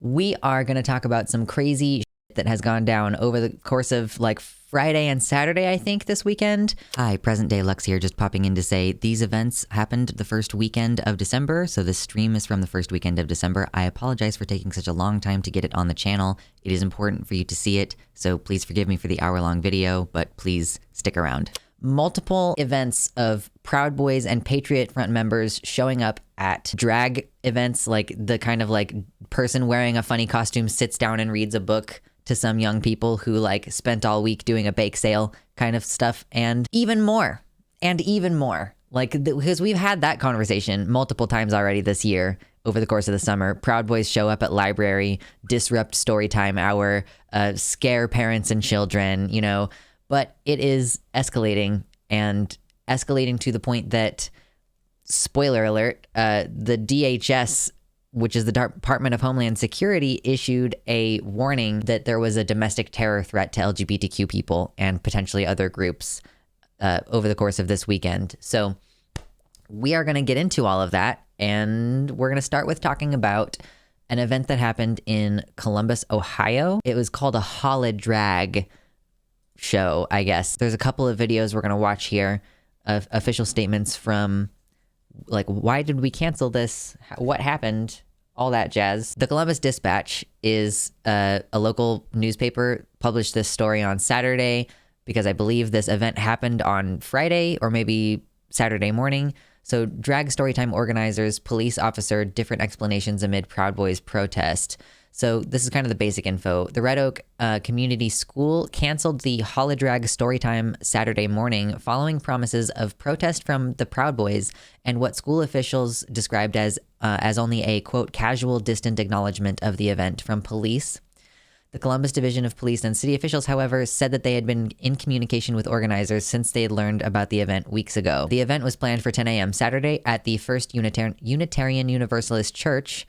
We are going to talk about some crazy shit that has gone down over the course of like Friday and Saturday, I think, this weekend. Hi, present day Lux here, just popping in to say these events happened the first weekend of December, so this stream is from the first weekend of December. I apologize for taking such a long time to get it on the channel. It is important for you to see it, so please forgive me for the hour-long video, but please stick around. Multiple events of Proud Boys and Patriot Front members showing up at drag events, like the kind of like person wearing a funny costume sits down and reads a book to some young people who like spent all week doing a bake sale kind of stuff, and even more. Like, because we've had that conversation multiple times already this year over the course of the summer. Proud Boys show up at library, disrupt storytime hour, scare parents and children, you know. But it is escalating, and escalating to the point that, spoiler alert, the DHS, which is the Department of Homeland Security, issued a warning that there was a domestic terror threat to LGBTQ people and potentially other groups over the course of this weekend. So we are going to get into all of that, and we're going to start with talking about an event that happened in Columbus, Ohio. It was called a holodrag show, I guess. There's a couple of videos we're going to watch here of official statements from, like, why did we cancel this? What happened? All that jazz. The Columbus Dispatch is a local newspaper, published this story on Saturday because I believe this event happened on Friday or maybe Saturday morning. So drag storytime organizers, police officer, different explanations amid Proud Boys protest. So this is kind of the basic info. The Red Oak Community School canceled the holodrag storytime Saturday morning following promises of protest from the Proud Boys and what school officials described as only a, quote, casual, distant acknowledgement of the event from police. The Columbus Division of Police and city officials, however, said that they had been in communication with organizers since they had learned about the event weeks ago. The event was planned for 10 a.m. Saturday at the First Unitarian Universalist Church,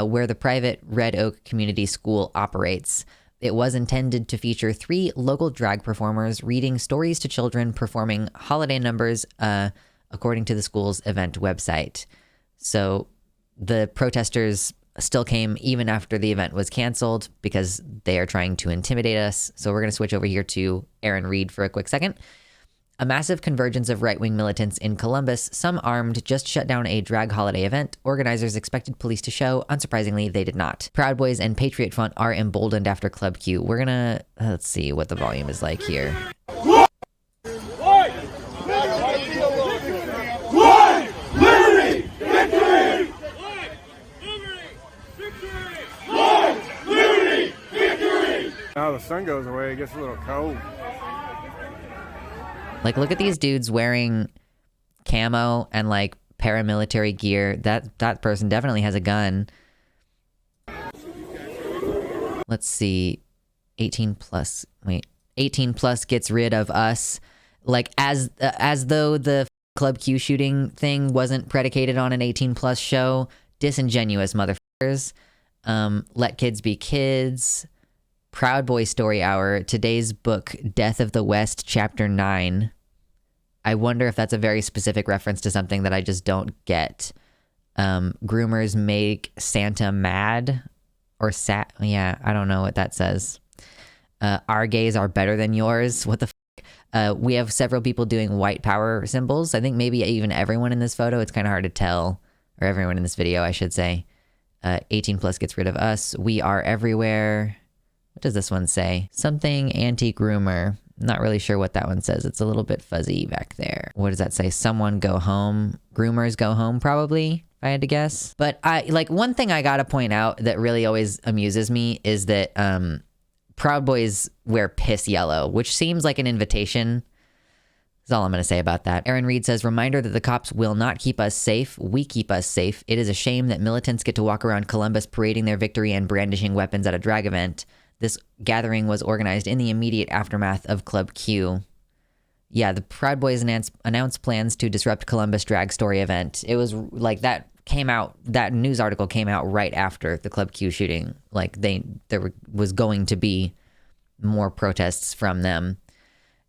where the private Red Oak Community School operates. It was intended to feature 3 local drag performers reading stories to children performing holiday numbers, according to the school's event website. So the protesters still came even after the event was canceled because they are trying to intimidate us. So we're going to switch over here to Aaron Reed for a quick second. A massive convergence of right-wing militants in Columbus, some armed, just shut down a drag holiday event. Organizers expected police to show. Unsurprisingly, they did not. Proud Boys and Patriot Front are emboldened after Club Q. We're gonna, let's see what the volume is like here. Now the sun goes away, it gets a little cold. Like, look at these dudes wearing camo and like paramilitary gear. That person definitely has a gun. Let's see. 18 plus. Wait. 18 plus gets rid of us. Like, as though the Club Q shooting thing wasn't predicated on an 18 plus show. Disingenuous motherfuckers. Let kids be kids. Proud Boy Story Hour, today's book, Death of the West, Chapter 9. I wonder if that's a very specific reference to something that I just don't get. Groomers make Santa mad, or yeah, I don't know what that says. Our gays are better than yours. What the f? We have several people doing white power symbols. I think maybe even everyone in this photo. It's kind of hard to tell. Or everyone in this video, I should say. 18 plus gets rid of us. We are everywhere. What does this one say? Something anti-groomer. Not really sure what that one says. It's a little bit fuzzy back there. What does that say? Someone go home. Groomers go home, probably, if I had to guess. But one thing I gotta point out that really always amuses me is that Proud Boys wear piss yellow, which seems like an invitation. That's all I'm gonna say about that. Aaron Reed says, reminder that the cops will not keep us safe. We keep us safe. It is a shame that militants get to walk around Columbus parading their victory and brandishing weapons at a drag event. This gathering was organized in the immediate aftermath of Club Q. Yeah, the Proud Boys announced plans to disrupt Columbus drag story event. It was like that news article came out right after the Club Q shooting. Like there was going to be more protests from them.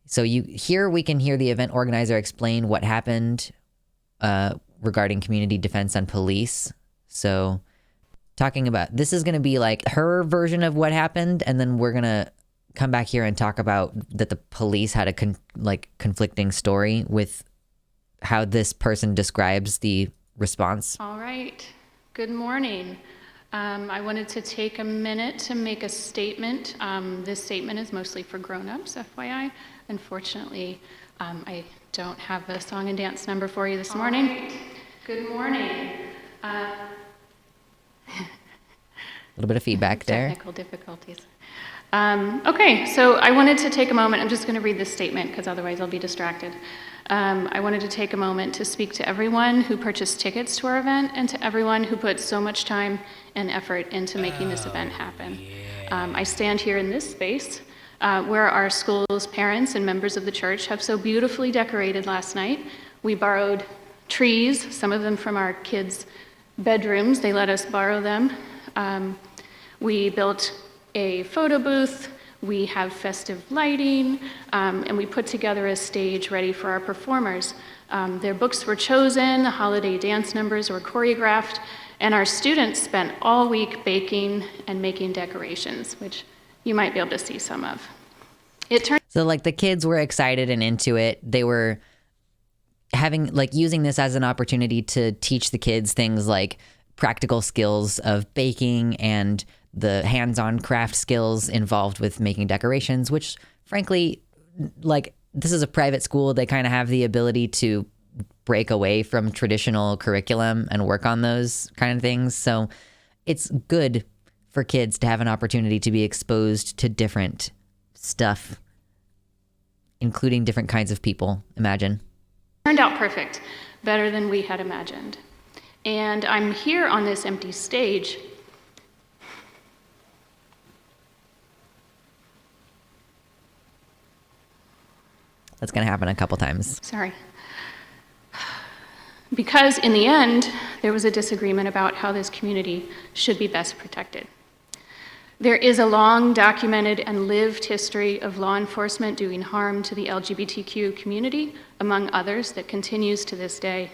So we can hear the event organizer explain what happened regarding community defense and police. So talking about, this is going to be like her version of what happened, and then we're going to come back here and talk about that the police had a conflicting story with how this person describes the response. All right. Good morning. I wanted to take a minute to make a statement. This statement is mostly for grown-ups, FYI. Unfortunately, I don't have a song and dance number for you this morning. Right. Good morning. A little bit of feedback there. Technical difficulties. Okay, so I wanted to take a moment. I'm just going to read this statement because otherwise I'll be distracted. I wanted to take a moment to speak to everyone who purchased tickets to our event and to everyone who put so much time and effort into making this event happen. I stand here in this space where our school's parents and members of the church have so beautifully decorated last night. We borrowed trees, some of them from our kids' bedrooms. They let us borrow them. We built a photo booth. We have festive lighting, and we put together a stage ready for our performers. Their books were chosen, the holiday dance numbers were choreographed, and our students spent all week baking and making decorations, which you might be able to see some of. So like the kids were excited and into it. They were having using this as an opportunity to teach the kids things like practical skills of baking and the hands-on craft skills involved with making decorations, which frankly, this is a private school. They kind of have the ability to break away from traditional curriculum and work on those kind of things. So it's good for kids to have an opportunity to be exposed to different stuff, including different kinds of people, imagine. Turned out perfect, better than we had imagined. And I'm here on this empty stage That's going to happen a couple times. Sorry. Because in the end, there was a disagreement about how this community should be best protected. There is a long documented and lived history of law enforcement doing harm to the LGBTQ community, among others, that continues to this day.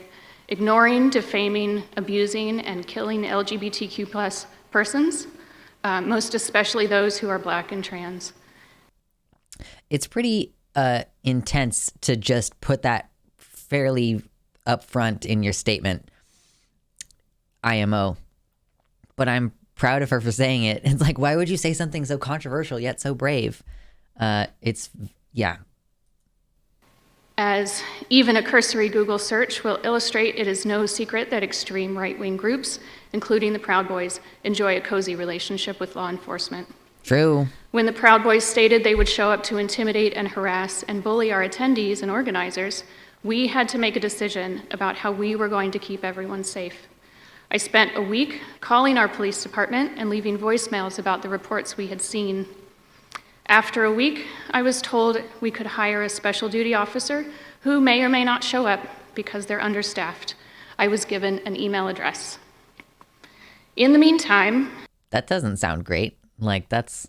Ignoring, defaming, abusing, and killing LGBTQ plus persons, most especially those who are Black and trans. It's pretty intense to just put that fairly upfront in your statement, IMO. But I'm proud of her for saying it. It's like, why would you say something so controversial yet so brave? Yeah. As even a cursory Google search will illustrate, it is no secret that extreme right-wing groups, including the Proud Boys, enjoy a cozy relationship with law enforcement. True. When the Proud Boys stated they would show up to intimidate and harass and bully our attendees and organizers, we had to make a decision about how we were going to keep everyone safe. I spent a week calling our police department and leaving voicemails about the reports we had seen. After a week, I was told we could hire a special duty officer who may or may not show up because they're understaffed. I was given an email address. In the meantime... That doesn't sound great. That's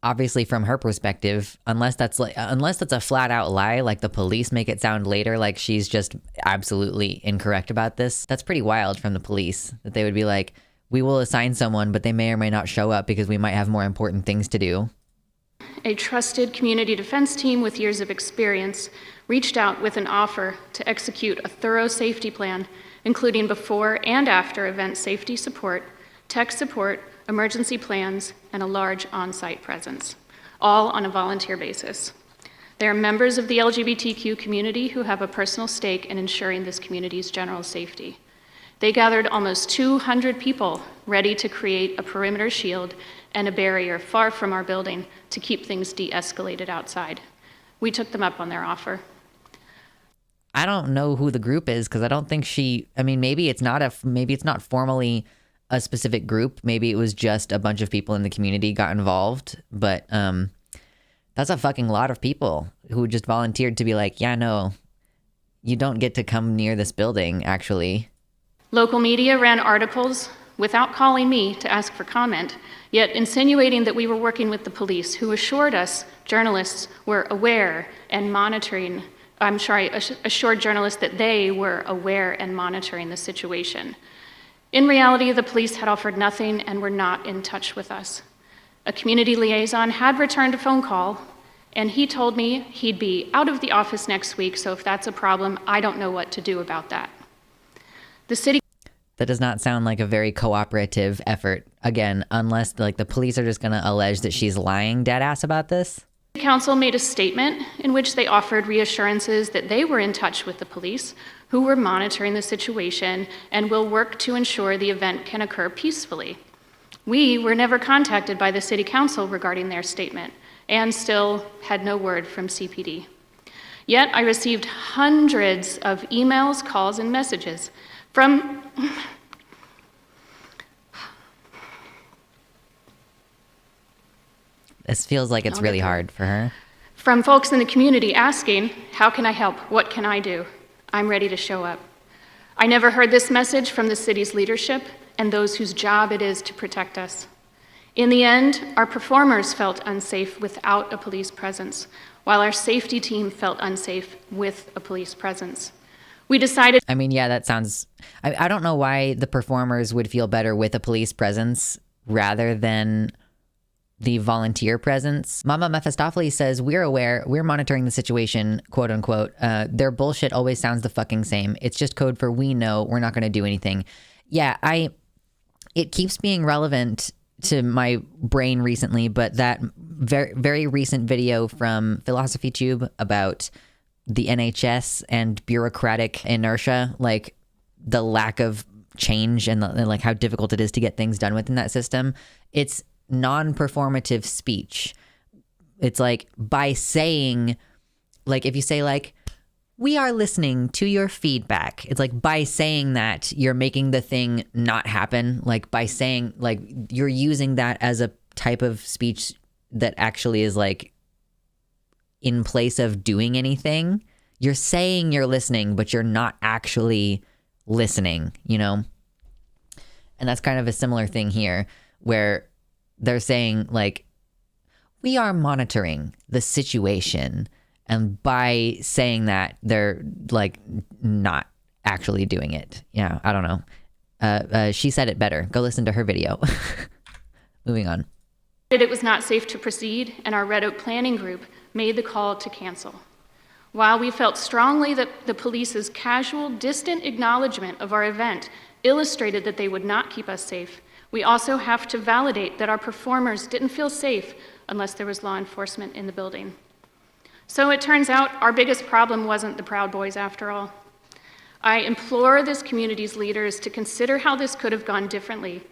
obviously from her perspective, unless that's a flat out lie, like the police make it sound later like she's just absolutely incorrect about this. That's pretty wild from the police, that they would be like, we will assign someone, but they may or may not show up because we might have more important things to do. A trusted community defense team with years of experience reached out with an offer to execute a thorough safety plan, including before and after event safety support, tech support, emergency plans, and a large on-site presence, all on a volunteer basis. They are members of the LGBTQ community who have a personal stake in ensuring this community's general safety. They gathered almost 200 people ready to create a perimeter shield and a barrier far from our building to keep things de-escalated outside. We took them up on their offer. I don't know who the group is because I don't think maybe it's not formally a specific group. Maybe it was just a bunch of people in the community got involved, but that's a fucking lot of people who just volunteered to be like, yeah, no, you don't get to come near this building, actually. Local media ran articles without calling me to ask for comment, yet insinuating that we were working with the police, who assured us journalists were aware and monitoring, assured journalists that they were aware and monitoring the situation. In reality, the police had offered nothing and were not in touch with us. A community liaison had returned a phone call, and he told me he'd be out of the office next week, so if that's a problem, I don't know what to do about that. The city... That does not sound like a very cooperative effort. Again, unless like the police are just going to allege that she's lying dead ass about this. The council made a statement in which they offered reassurances that they were in touch with the police, who were monitoring the situation and will work to ensure the event can occur peacefully. We were never contacted by the city council regarding their statement and still had no word from CPD. Yet I received hundreds of emails, calls, and messages from This feels like it's really hard for her. From folks in the community asking, how can I help? What can I do? I'm ready to show up. I never heard this message from the city's leadership and those whose job it is to protect us. In the end, our performers felt unsafe without a police presence, while our safety team felt unsafe with a police presence. We decided... I mean, yeah, that sounds... I don't know why the performers would feel better with a police presence rather than the volunteer presence. Mama Mephistopheles says, we're aware, we're monitoring the situation, quote unquote. Their bullshit always sounds the fucking same. It's just code for we know we're not going to do anything. Yeah, it keeps being relevant to my brain recently, but that very, very recent video from Philosophy Tube about the NHS and bureaucratic inertia, like the lack of change and like how difficult it is to get things done within that system. It's non-performative speech. It's like by saying, like if you say like, we are listening to your feedback. It's like by saying that you're making the thing not happen. Like by saying like you're using that as a type of speech that actually is like in place of doing anything. You're saying you're listening, but you're not actually listening, you know? And that's kind of a similar thing here where they're saying like, we are monitoring the situation. And by saying that, they're like not actually doing it. Yeah, I don't know. She said it better. Go listen to her video. Moving on. It was not safe to proceed, and our Red Oak Planning Group made the call to cancel. While we felt strongly that the police's casual, distant acknowledgement of our event illustrated that they would not keep us safe, we also have to validate that our performers didn't feel safe unless there was law enforcement in the building. So it turns out our biggest problem wasn't the Proud Boys after all. I implore this community's leaders to consider how this could have gone differently,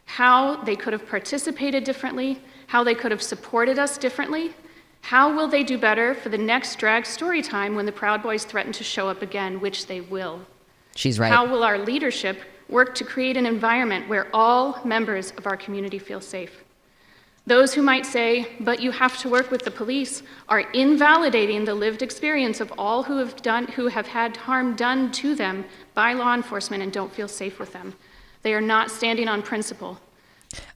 how they could have participated differently, how they could have supported us differently. How will they do better for the next drag story time when the Proud Boys threaten to show up again, which they will? She's right. How will our leadership work to create an environment where all members of our community feel safe? Those who might say, but you have to work with the police, are invalidating the lived experience of all who have had harm done to them by law enforcement and don't feel safe with them. They are not standing on principle.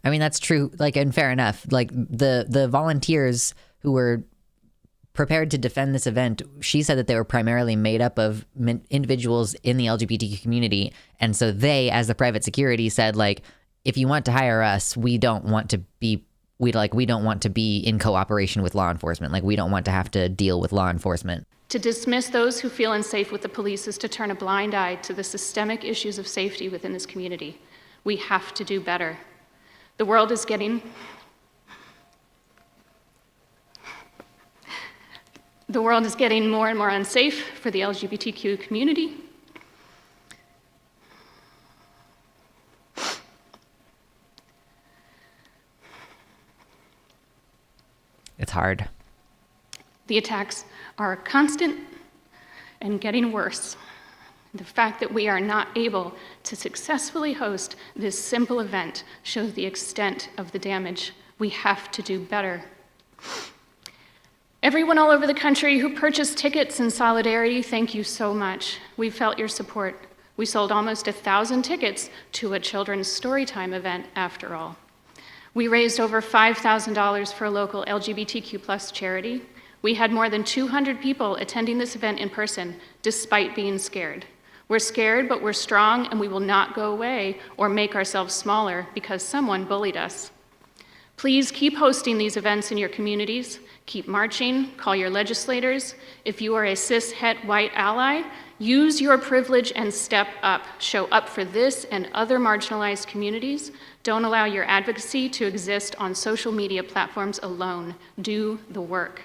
I mean, that's true. Like, and fair enough. Like the volunteers who were prepared to defend this event, she said that they were primarily made up of individuals in the LGBTQ community. And so they, as the private security, said, like, if you want to hire us, we don't want to be in cooperation with law enforcement. Like, we don't want to have to deal with law enforcement. To dismiss those who feel unsafe with the police is to turn a blind eye to the systemic issues of safety within this community. We have to do better. The world is getting more and more unsafe for the LGBTQ community. It's hard. The attacks are constant and getting worse. The fact that we are not able to successfully host this simple event shows the extent of the damage. We have to do better. Everyone all over the country who purchased tickets in solidarity, thank you so much. We felt your support. We sold almost 1,000 tickets to a children's storytime event after all. We raised over $5,000 for a local LGBTQ+ charity. We had more than 200 people attending this event in person, despite being scared. We're scared, but we're strong, and we will not go away or make ourselves smaller because someone bullied us. Please keep hosting these events in your communities. Keep marching, call your legislators. If you are a cis-het white ally, use your privilege and step up. Show up for this and other marginalized communities. Don't allow your advocacy to exist on social media platforms alone. Do the work.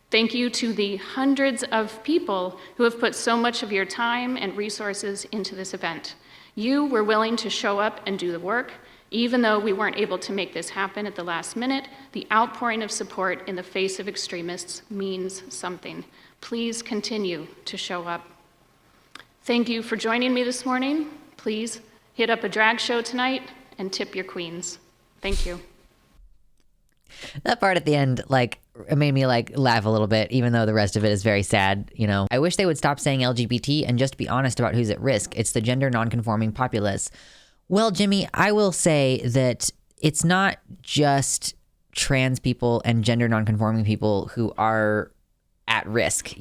Thank you to the hundreds of people who have put so much of your time and resources into this event. You were willing to show up and do the work. Even though we weren't able to make this happen at the last minute, the outpouring of support in the face of extremists means something. Please continue to show up. Thank you for joining me this morning. Please hit up a drag show tonight and tip your queens. Thank you. That part at the end, it made me laugh a little bit, even though the rest of it is very sad. I wish they would stop saying LGBT and just be honest about who's at risk. It's the gender nonconforming populace. Well, Jimmy, I will say that it's not just trans people and gender nonconforming people who are at risk.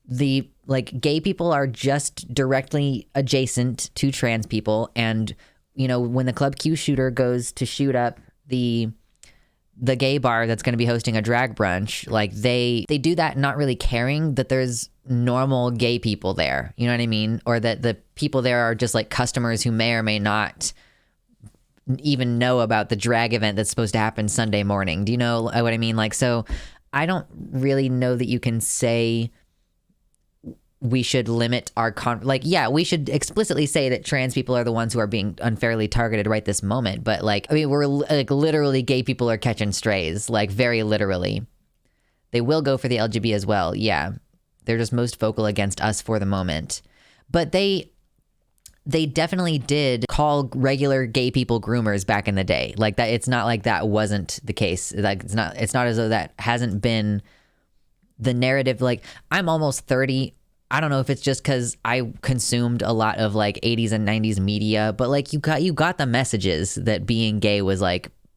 The gay people are just directly adjacent to trans people. And, when the Club Q shooter goes to shoot up the gay bar that's going to be hosting a drag brunch, they do that not really caring that there's normal gay people there, you know what I mean? Or that the people there are just customers who may or may not even know about the drag event that's supposed to happen Sunday morning. Do you know what I mean? So I don't really know that you can say we should limit our we should explicitly say that trans people are the ones who are being unfairly targeted right this moment. But we're literally gay people are catching strays, very literally. They will go for the LGB as well. Yeah. They're just most vocal against us for the moment. But they definitely did call regular gay people groomers back in the day. That it's not like that wasn't the case. It's not as though that hasn't been the narrative. I'm almost 30. I don't know if it's just because I consumed a lot of 80s and 90s media, but you got the messages that being gay was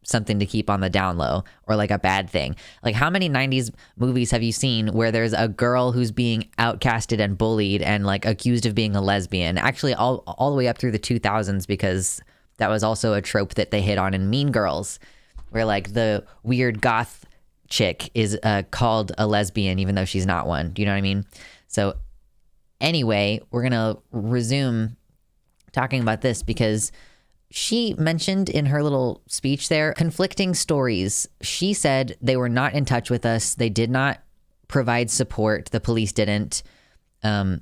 something to keep on the down low or a bad thing. How many 90s movies have you seen where there's a girl who's being outcasted and bullied and accused of being a lesbian? Actually, all the way up through the 2000s, because that was also a trope that they hit on in Mean Girls, where the weird goth chick is called a lesbian even though she's not one. Do you know what I mean? So anyway, we're gonna resume talking about this because she mentioned in her little speech there conflicting stories. She said they were not in touch with us. They did not provide support. The police didn't. And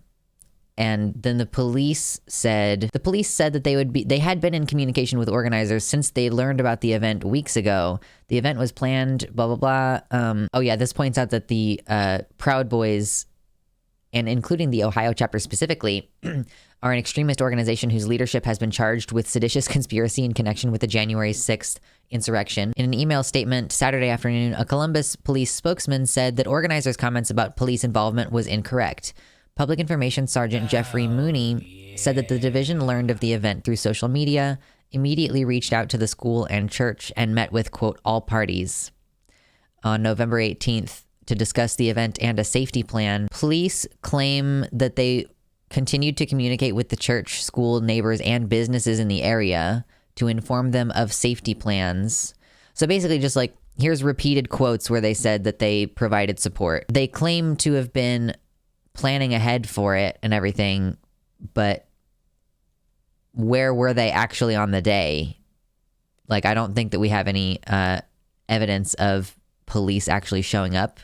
then the police said that they had been in communication with organizers since they learned about the event weeks ago. The event was planned, blah, blah, blah. This points out that the Proud Boys, and including the Ohio chapter specifically, are an extremist organization whose leadership has been charged with seditious conspiracy in connection with the January 6th insurrection. In an email statement Saturday afternoon, a Columbus police spokesman said that organizers' comments about police involvement was incorrect. Public Information Sergeant Jeffrey Mooney said that the division learned of the event through social media, immediately reached out to the school and church, and met with, quote, all parties on November 18th to discuss the event and a safety plan. Police claim that they continued to communicate with the church, school, neighbors, and businesses in the area to inform them of safety plans. So basically just here's repeated quotes where they said that they provided support. They claim to have been planning ahead for it and everything, but where were they actually on the day? I don't think that we have any evidence of police actually showing up.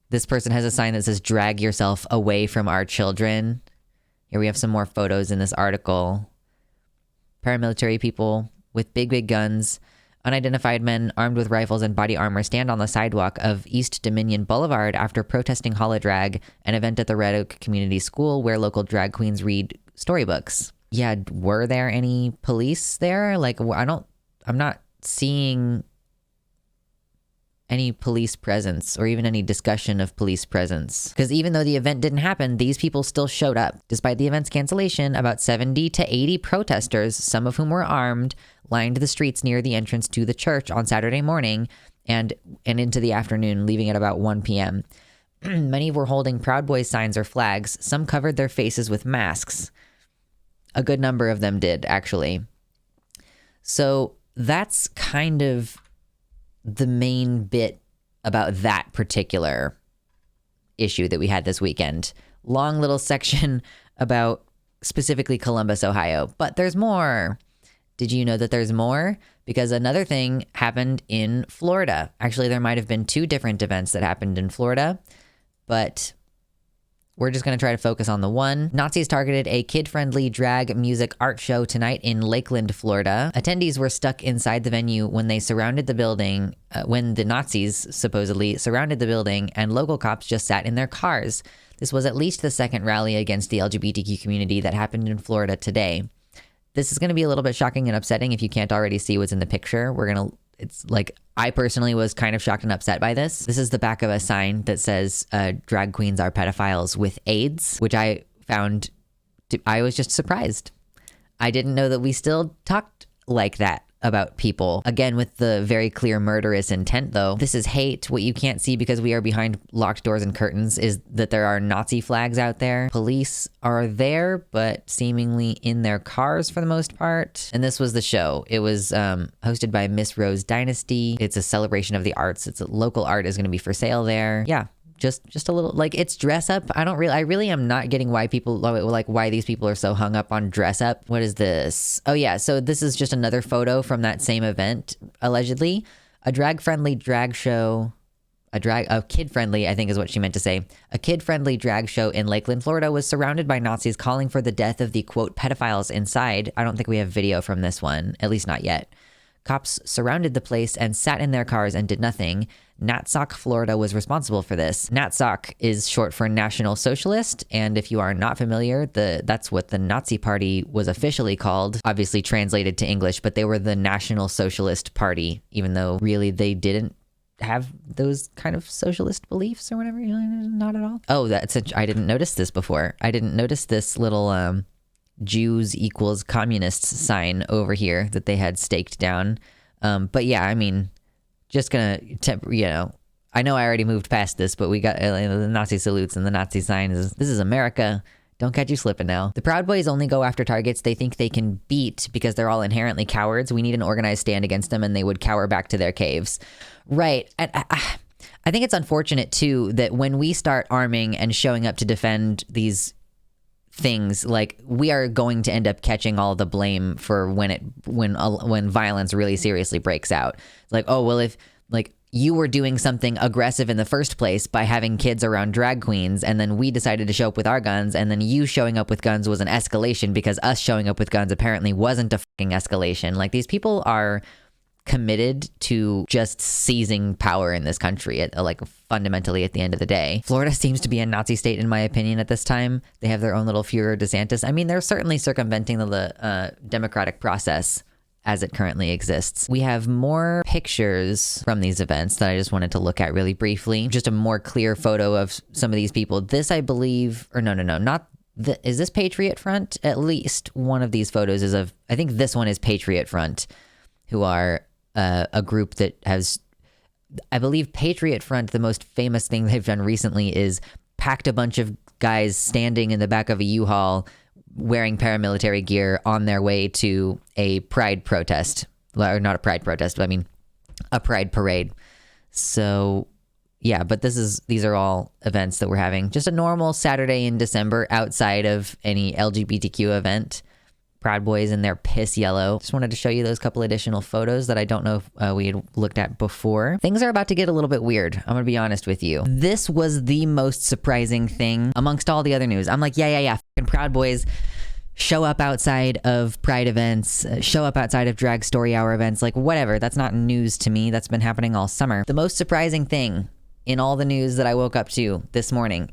This person has a sign that says, drag yourself away from our children. Here we have some more photos in this article. Paramilitary people with big, big guns, unidentified men armed with rifles and body armor stand on the sidewalk of East Dominion Boulevard after protesting Holodrag, an event at the Red Oak Community School where local drag queens read storybooks. Yeah, were there any police there? I'm not seeing any police presence or even any discussion of police presence. Because even though the event didn't happen, these people still showed up. Despite the event's cancellation, about 70 to 80 protesters, some of whom were armed, lined the streets near the entrance to the church on Saturday morning and into the afternoon, leaving at about 1 p.m. Many were holding Proud Boys signs or flags. Some covered their faces with masks. A good number of them did, actually. So that's kind of the main bit about that particular issue that we had this weekend. Long little section about specifically Columbus, Ohio. But there's more. Did you know that there's more? Because another thing happened in Florida. Actually, there might have been two different events that happened in Florida, but we're just going to try to focus on the one. Nazis targeted a kid-friendly drag music art show tonight in Lakeland, Florida. Attendees were stuck inside the venue when they surrounded the building, when the Nazis supposedly surrounded the building, and local cops just sat in their cars. This was at least the second rally against the LGBTQ community that happened in Florida today. This is going to be a little bit shocking and upsetting if you can't already see what's in the picture. It's like, I personally was kind of shocked and upset by this. This is the back of a sign that says, drag queens are pedophiles with AIDS, which I was just surprised. I didn't know that we still talked like that about people. Again, with the very clear murderous intent, though. This is hate. What you can't see because we are behind locked doors and curtains is that there are Nazi flags out there. Police are there, but seemingly in their cars for the most part. And this was the show. It was hosted by Miss Rose Dynasty. It's a celebration of the arts. Local art is going to be for sale there. Yeah. Just a little, like, it's dress up. I really am not getting why these people are so hung up on dress up. What is this? Oh yeah, so this is just another photo from that same event, allegedly. A kid-friendly, I think is what she meant to say. A kid-friendly drag show in Lakeland, Florida was surrounded by Nazis calling for the death of the, quote, pedophiles inside. I don't think we have video from this one, at least not yet. Cops surrounded the place and sat in their cars and did nothing. NATSOC Florida was responsible for this. NATSOC is short for National Socialist, and if you are not familiar, that's what the Nazi Party was officially called, obviously translated to English, but they were the National Socialist Party, even though really they didn't have those kind of socialist beliefs or whatever. Not at all. Oh, I didn't notice this before. I didn't notice this little Jews equals communists sign over here that they had staked down. But yeah, I mean, just gonna, I know I already moved past this, but we got the Nazi salutes and the Nazi sign this is America. Don't catch you slipping now. The Proud Boys only go after targets they think they can beat because they're all inherently cowards. We need an organized stand against them and they would cower back to their caves. Right. And I think it's unfortunate too that when we start arming and showing up to defend these things, like, we are going to end up catching all the blame for when violence really seriously breaks out. It's like, oh well, if like you were doing something aggressive in the first place by having kids around drag queens, and then we decided to show up with our guns, and then you showing up with guns was an escalation because us showing up with guns apparently wasn't a fucking escalation. Like, these people are committed to just seizing power in this country, fundamentally at the end of the day. Florida seems to be a Nazi state, in my opinion, at this time. They have their own little Führer DeSantis. I mean, they're certainly circumventing the democratic process as it currently exists. We have more pictures from these events that I just wanted to look at really briefly. Just a more clear photo of some of these people. This, I believe, or no, not is this Patriot Front? At least one of these photos is of, I think this one is Patriot Front, who are a group that has, I believe Patriot Front, the most famous thing they've done recently is packed a bunch of guys standing in the back of a U-Haul wearing paramilitary gear on their way to a pride protest. Or not a pride protest, but I mean a pride parade. So yeah, but these are all events that we're having. Just a normal Saturday in December outside of any LGBTQ event. Proud Boys in their piss yellow. Just wanted to show you those couple additional photos that I don't know if we had looked at before. Things are about to get a little bit weird. I'm gonna be honest with you. This was the most surprising thing amongst all the other news. I'm like, yeah. Fucking Proud Boys show up outside of Pride events, show up outside of Drag Story Hour events, like whatever. That's not news to me. That's been happening all summer. The most surprising thing in all the news that I woke up to this morning,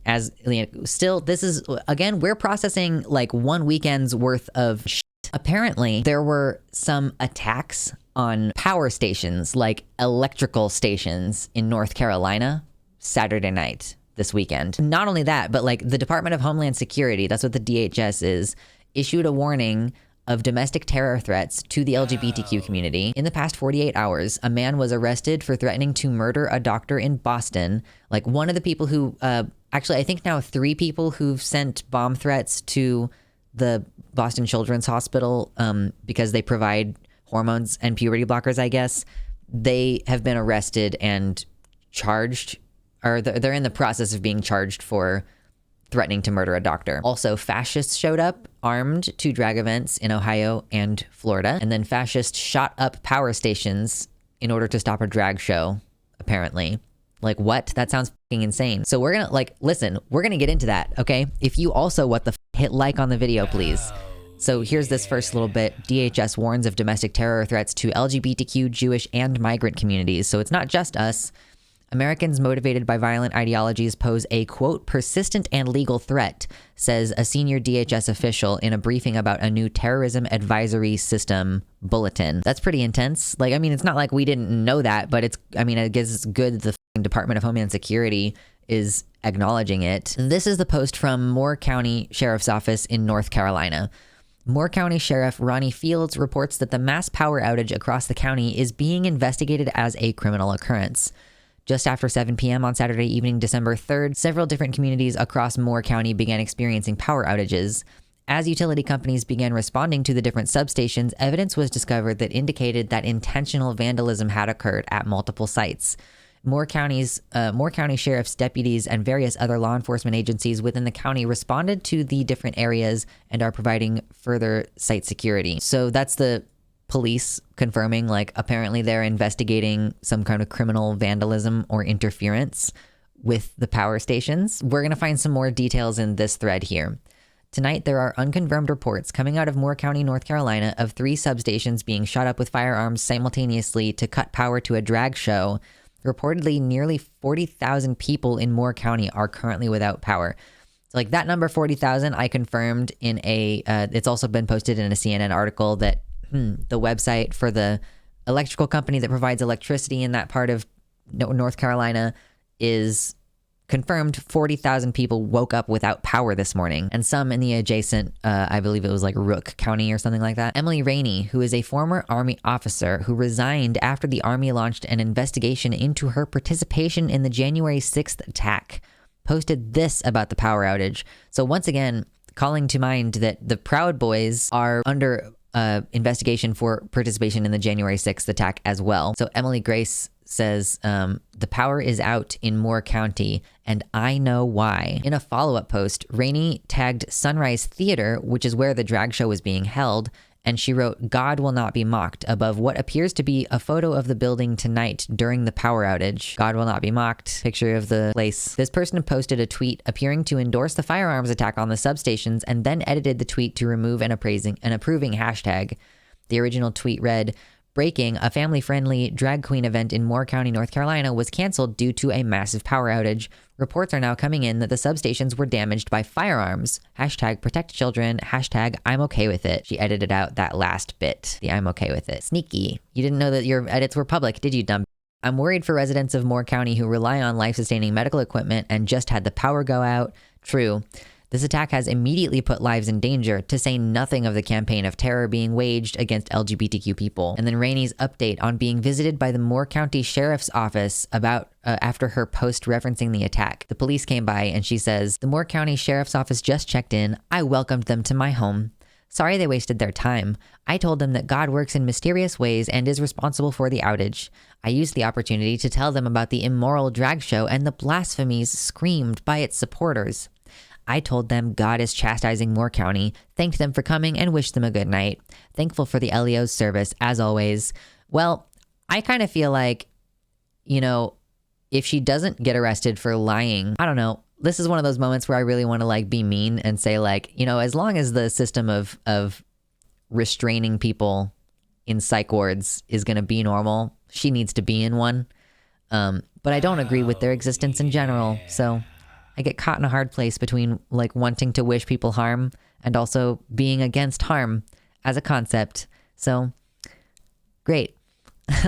still, this is, again, we're processing like one weekend's worth of shit. Apparently, there were some attacks on power stations, like electrical stations in North Carolina, Saturday night this weekend. Not only that, but like the Department of Homeland Security, that's what the DHS is, issued a warning of domestic terror threats to the LGBTQ community. In the past 48 hours, a man was arrested for threatening to murder a doctor in Boston. Like one of the people who, actually, I think now 3 people who've sent bomb threats to the Boston Children's Hospital because they provide hormones and puberty blockers, I guess. They have been arrested and charged, or they're in the process of being charged for threatening to murder a doctor. Also, fascists showed up armed to drag events in Ohio and Florida. And then fascists shot up power stations in order to stop a drag show, apparently. Like, what? That sounds fucking insane. So we're gonna, listen, we're gonna get into that, okay? If you also, hit like on the video, please. So here's this first little bit. DHS warns of domestic terror threats to LGBTQ, Jewish, and migrant communities. So it's not just us. Americans motivated by violent ideologies pose a, quote, persistent and legal threat, says a senior DHS official in a briefing about a new terrorism advisory system bulletin. That's pretty intense. It's not like we didn't know that, but I guess it's good the Department of Homeland Security is acknowledging it. This is the post from Moore County Sheriff's Office in North Carolina. Moore County Sheriff Ronnie Fields reports that the mass power outage across the county is being investigated as a criminal occurrence. Just after 7 p.m. on Saturday evening, December 3rd, several different communities across Moore County began experiencing power outages. As utility companies began responding to the different substations, evidence was discovered that indicated that intentional vandalism had occurred at multiple sites. Moore County sheriff's deputies and various other law enforcement agencies within the county responded to the different areas and are providing further site security. So that's the police confirming, apparently they're investigating some kind of criminal vandalism or interference with the power stations. We're going to find some more details in this thread here. Tonight, there are unconfirmed reports coming out of Moore County, North Carolina, of 3 substations being shot up with firearms simultaneously to cut power to a drag show. Reportedly, nearly 40,000 people in Moore County are currently without power. So that number 40,000, I confirmed in it's also been posted in a CNN article that the website for the electrical company that provides electricity in that part of North Carolina is confirmed 40,000 people woke up without power this morning, and some in the adjacent, I believe it was Rook County or something like that. Emily Rainey, who is a former Army officer who resigned after the Army launched an investigation into her participation in the January 6th attack, posted this about the power outage. So once again, calling to mind that the Proud Boys are under investigation for participation in the January 6th attack as well. So Emily Grace says, the power is out in Moore County, and I know why. In a follow-up post, Rainey tagged Sunrise Theater, which is where the drag show was being held, and she wrote, "God will not be mocked," above what appears to be a photo of the building tonight during the power outage. God will not be mocked. Picture of the place. This person posted a tweet appearing to endorse the firearms attack on the substations and then edited the tweet to remove an approving hashtag. The original tweet read, "Breaking, a family-friendly drag queen event in Moore County, North Carolina was canceled due to a massive power outage. Reports are now coming in that the substations were damaged by firearms. Hashtag protect children. Hashtag I'm okay with it." She edited out that last bit. The I'm okay with it. Sneaky. You didn't know that your edits were public, did you, dumb? I'm worried for residents of Moore County who rely on life-sustaining medical equipment and just had the power go out. True. This attack has immediately put lives in danger, to say nothing of the campaign of terror being waged against LGBTQ people. And then Rainey's update on being visited by the Moore County Sheriff's Office about after her post referencing the attack. The police came by and she says, "The Moore County Sheriff's Office just checked in. I welcomed them to my home. Sorry they wasted their time. I told them that God works in mysterious ways and is responsible for the outage. I used the opportunity to tell them about the immoral drag show and the blasphemies screamed by its supporters. I told them God is chastising Moore County, thanked them for coming, and wished them a good night. Thankful for the LEO's service, as always." Well, I kind of feel like, if she doesn't get arrested for lying, I don't know. This is one of those moments where I really want to be mean and say as long as the system of restraining people in psych wards is going to be normal, she needs to be in one. But I don't agree with their existence in general, so I get caught in a hard place between wanting to wish people harm and also being against harm as a concept. So great.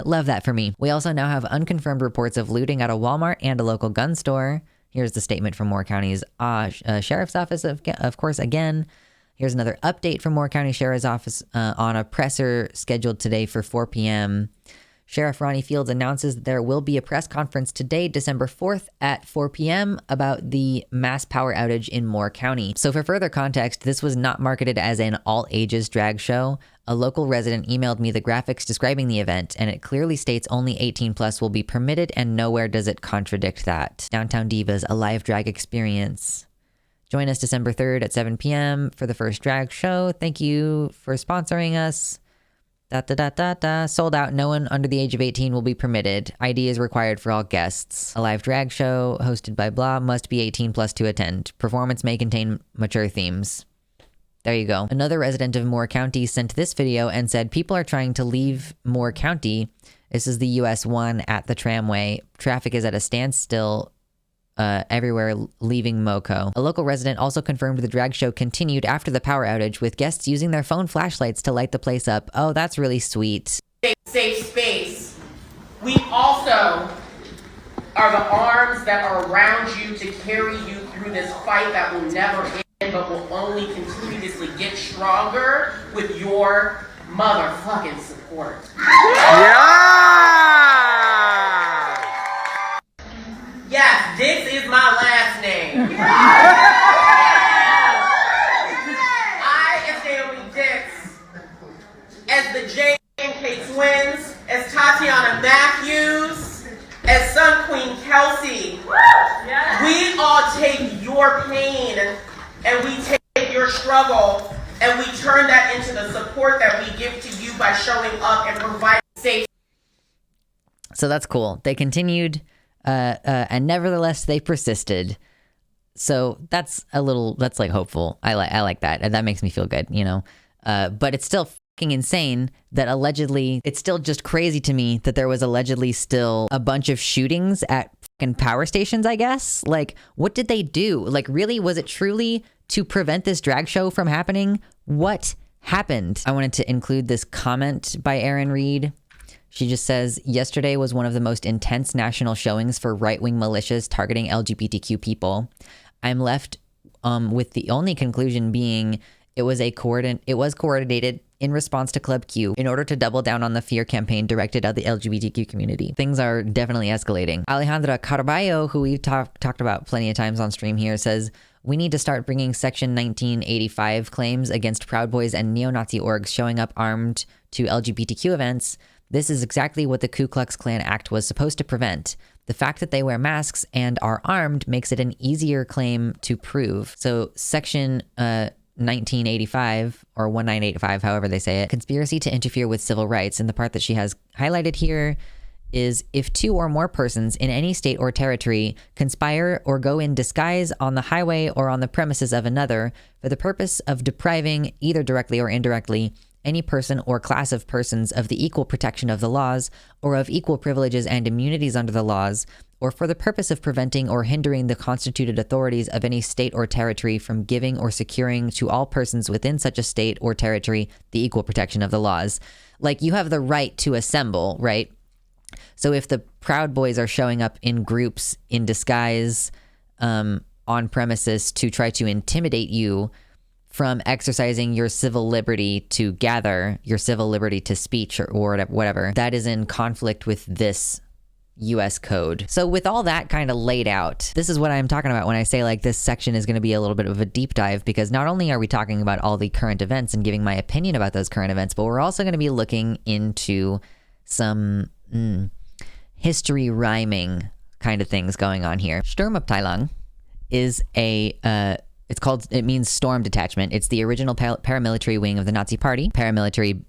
Love that for me. We also now have unconfirmed reports of looting at a Walmart and a local gun store. Here's the statement from Moore County's Sheriff's Office, of course, again. Here's another update from Moore County Sheriff's Office on a presser scheduled today for 4 p.m. Sheriff Ronnie Fields announces that there will be a press conference today, December 4th at 4 p.m. about the mass power outage in Moore County. So for further context, this was not marketed as an all-ages drag show. A local resident emailed me the graphics describing the event, and it clearly states only 18 plus will be permitted, and nowhere does it contradict that. Downtown Divas, a live drag experience. Join us December 3rd at 7 p.m. for the first drag show. Thank you for sponsoring us. Sold out. No one under the age of 18 will be permitted. ID is required for all guests. A live drag show hosted by blah must be 18 plus to attend. Performance may contain mature themes. There you go. Another resident of Moore County sent this video and said people are trying to leave Moore County. This is the US 1 at the tramway. Traffic is at a standstill everywhere leaving MoCo. A local resident also confirmed the drag show continued after the power outage, with guests using their phone flashlights to light the place up. Oh, that's really sweet. Safe space. We also are the arms that are around you to carry you through this fight that will never end, but will only continuously get stronger with your motherfucking support. Yes, Dix is my last name. I, as Naomi Dix, as the J&K twins, as Tatiana Matthews, as Sun Queen Kelsey, we all take your pain and we take your struggle and we turn that into the support that we give to you by showing up and providing safe. So that's cool. They continued. And nevertheless, they persisted. So that's like hopeful. I like that. And that makes me feel good, you know? But it's still fucking insane that allegedly, it's still just crazy to me that there was allegedly still a bunch of shootings at fucking power stations, I guess. Like, what did they do? Like, really, was it truly to prevent this drag show from happening? What happened? I wanted to include this comment by Erin Reed. She just says, yesterday was one of the most intense national showings for right-wing militias targeting LGBTQ people. I'm left with the only conclusion being it was coordinated in response to Club Q in order to double down on the fear campaign directed at the LGBTQ community. Things are definitely escalating. Alejandra Carballo, who we've talked about plenty of times on stream here, says, we need to start bringing Section 1985 claims against Proud Boys and neo-Nazi orgs showing up armed to LGBTQ events. This is exactly what the Ku Klux Klan Act was supposed to prevent. The fact that they wear masks and are armed makes it an easier claim to prove. So Section 1985 or 1985, however they say it, conspiracy to interfere with civil rights. And the part that she has highlighted here is if two or more persons in any state or territory conspire or go in disguise on the highway or on the premises of another for the purpose of depriving, either directly or indirectly, any person or class of persons of the equal protection of the laws or of equal privileges and immunities under the laws, or for the purpose of preventing or hindering the constituted authorities of any state or territory from giving or securing to all persons within such a state or territory the equal protection of the laws. Like, you have the right to assemble, right? So if the Proud Boys are showing up in groups in disguise on premises to try to intimidate you from exercising your civil liberty to gather, your civil liberty to speech or whatever, that is in conflict with this US code. So with all that kind of laid out, this is what I'm talking about when I say like this section is going to be a little bit of a deep dive, because not only are we talking about all the current events and giving my opinion about those current events, but we're also going to be looking into some history rhyming kind of things going on here. Sturmabteilung is it means storm detachment. It's the original paramilitary wing of the Nazi Party. Paramilitary,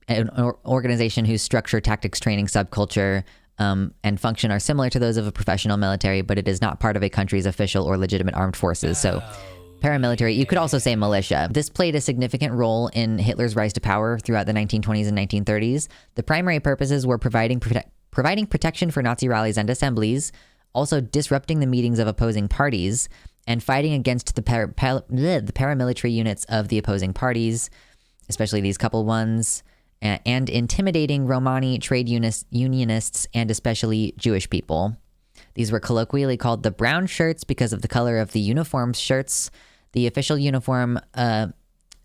an organization whose structure, tactics, training, subculture, and function are similar to those of a professional military, but it is not part of a country's official or legitimate armed forces. So paramilitary, you could also say militia. This played a significant role in Hitler's rise to power throughout the 1920s and 1930s. The primary purposes were providing protection for Nazi rallies and assemblies, also disrupting the meetings of opposing parties, and fighting against the paramilitary units of the opposing parties, especially these couple ones, and intimidating Romani trade unionists and especially Jewish people. These were colloquially called the brown shirts because of the color of the uniform shirts. The official uniform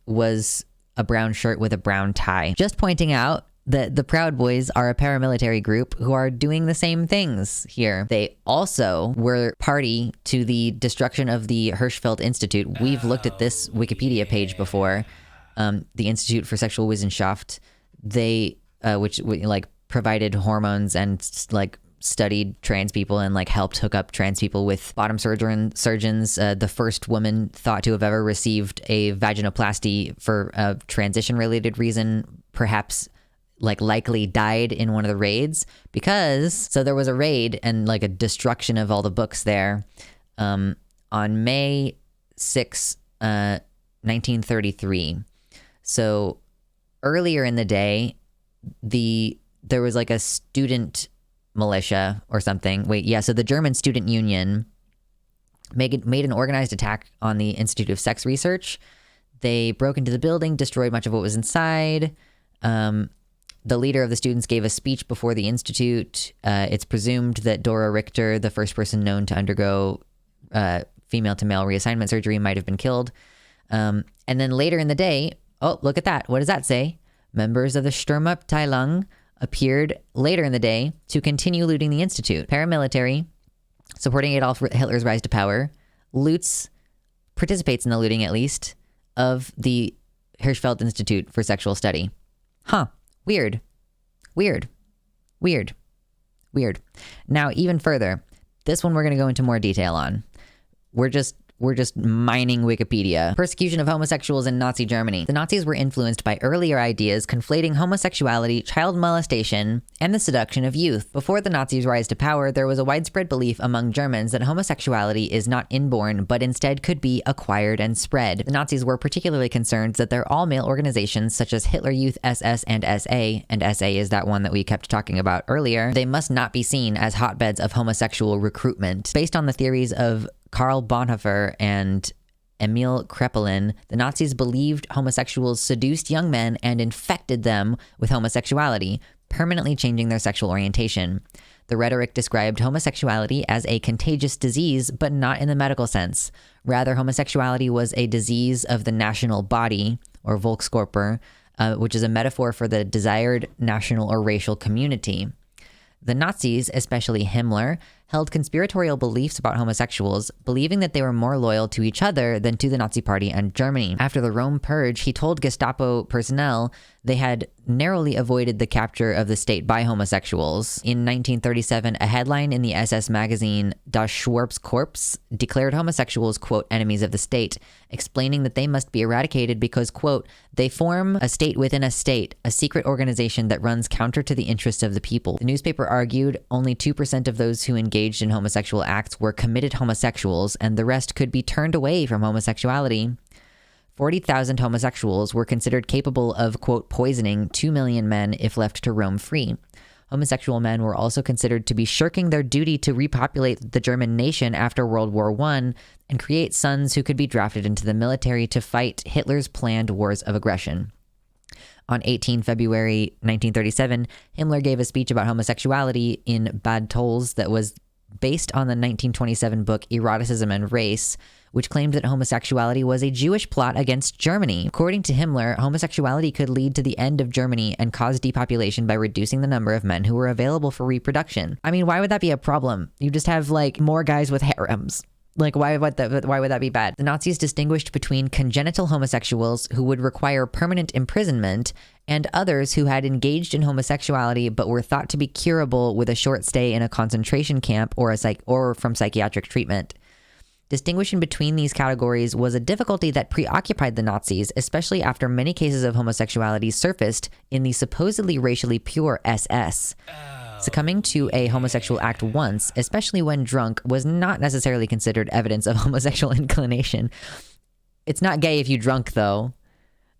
was a brown shirt with a brown tie. Just pointing out that the Proud Boys are a paramilitary group who are doing the same things here. They also were party to the destruction of the Hirschfeld Institute. We've looked at this Wikipedia page before. The Institute for Sexual Wissenschaft, which provided hormones and studied trans people and helped hook up trans people with bottom surgeons. The first woman thought to have ever received a vaginoplasty for a transition related reason, perhaps likely died in one of the raids, so there was a raid and a destruction of all the books there on May 6, 1933. So earlier in the day, there was a student militia or something. So the German Student Union made an organized attack on the Institute of Sex Research. They broke into the building, destroyed much of what was inside. The leader of the students gave a speech before the institute. It's presumed that Dora Richter, the first person known to undergo female-to-male reassignment surgery, might have been killed. And then later in the day, oh, look at that. What does that say? Members of the Sturmabteilung appeared later in the day to continue looting the institute. Paramilitary, supporting Adolf Hitler's rise to power, participates in the looting at least, of the Hirschfeld Institute for Sexual Study. Huh. Weird. Now, even further, this one we're going to go into more detail on. We're just mining Wikipedia. Persecution of homosexuals in Nazi Germany. The Nazis were influenced by earlier ideas conflating homosexuality, child molestation, and the seduction of youth. Before the Nazis' rise to power, there was a widespread belief among Germans that homosexuality is not inborn, but instead could be acquired and spread. The Nazis were particularly concerned that their all-male organizations, such as Hitler Youth SS and SA is that one that we kept talking about earlier, they must not be seen as hotbeds of homosexual recruitment. Based on the theories of Karl Bonhoeffer and Emil Kraepelin, the Nazis believed homosexuals seduced young men and infected them with homosexuality, permanently changing their sexual orientation. The rhetoric described homosexuality as a contagious disease, but not in the medical sense. Rather, homosexuality was a disease of the national body, or Volkskörper, which is a metaphor for the desired national or racial community. The Nazis, especially Himmler, held conspiratorial beliefs about homosexuals, believing that they were more loyal to each other than to the Nazi Party and Germany. After the Rome Purge, he told Gestapo personnel they had narrowly avoided the capture of the state by homosexuals. In 1937, a headline in the SS magazine Das Schwarzkorps declared homosexuals, quote, enemies of the state, explaining that they must be eradicated because, quote, they form a state within a state, a secret organization that runs counter to the interests of the people. The newspaper argued only 2% of those who engaged in homosexual acts were committed homosexuals, and the rest could be turned away from homosexuality. 40,000 homosexuals were considered capable of, quote, poisoning 2 million men if left to roam free. Homosexual men were also considered to be shirking their duty to repopulate the German nation after World War I and create sons who could be drafted into the military to fight Hitler's planned wars of aggression. On 18 February 1937, Himmler gave a speech about homosexuality in Bad Tolz that was based on the 1927 book Eroticism and Race, which claimed that homosexuality was a Jewish plot against Germany. According to Himmler, homosexuality could lead to the end of Germany and cause depopulation by reducing the number of men who were available for reproduction. I mean, why would that be a problem? You just have more guys with harems. Why would that be bad? The Nazis distinguished between congenital homosexuals who would require permanent imprisonment and others who had engaged in homosexuality but were thought to be curable with a short stay in a concentration camp or from psychiatric treatment. Distinguishing between these categories was a difficulty that preoccupied the Nazis, especially after many cases of homosexuality surfaced in the supposedly racially pure SS. Succumbing to a homosexual act once, especially when drunk, was not necessarily considered evidence of homosexual inclination. It's not gay if you drunk, though.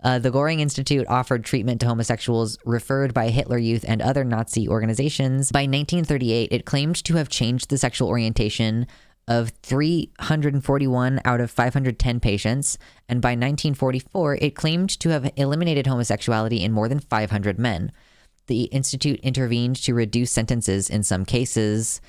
The Göring Institute offered treatment to homosexuals referred by Hitler Youth and other Nazi organizations. By 1938, it claimed to have changed the sexual orientation of 341 out of 510 patients, and by 1944, it claimed to have eliminated homosexuality in more than 500 men. The institute intervened to reduce sentences in some cases.